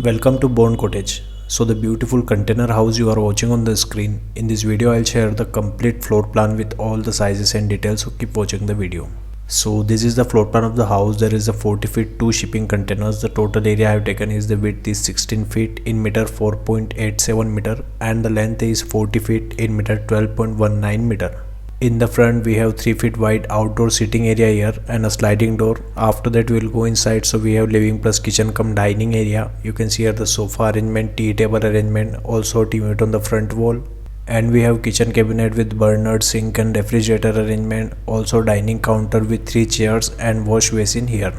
Welcome to Born Cottage. So the beautiful container house you are watching on the screen. In this video I'll share the complete floor plan with all the sizes and details, so keep watching the video. So this is the floor plan of the house. There is a 40 feet 2 shipping containers. The total area I have taken is the width is 16 feet, in meter 4.87 meter, and the length is 40 feet, in meter 12.19 meter. In the front we have 3 feet wide outdoor sitting area here and a sliding door. After that we will go inside. So we have living plus kitchen cum dining area. You can see here the sofa arrangement, tea table arrangement, also TV unit on the front wall, and we have kitchen cabinet with burner, sink and refrigerator arrangement, also dining counter with 3 chairs and wash basin here.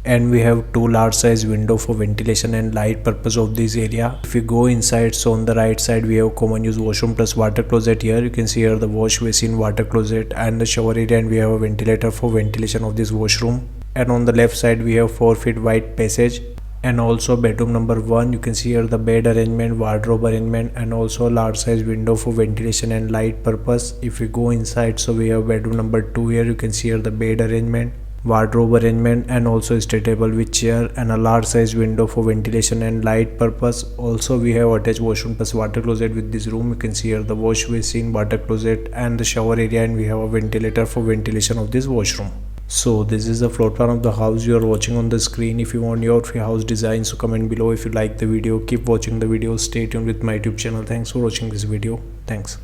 And we have 2 large size window for ventilation and light purpose of this area. If we go inside, so on the right side we have common use washroom plus water closet here. You can see here the wash basin, water closet and the shower area, and we have a ventilator for ventilation of this washroom. And on the left side we have 4 feet wide passage, and also bedroom number 1. You can see here the bed arrangement, wardrobe arrangement, and also large size window for ventilation and light purpose. If we go inside, so we have bedroom number 2 here. You can see here the bed arrangement, wardrobe arrangement, and also a study table with chair and a large size window for ventilation and light purpose. Also we have attached washroom plus water closet with this room. You can see here the wash basin, water closet and the shower area, and we have a ventilator for ventilation of this washroom. So this is the floor plan of the house you are watching on the screen. If you want your free house design, so comment below. If you like the video, keep watching the video. Stay tuned with my YouTube channel. Thanks for watching this video. Thanks.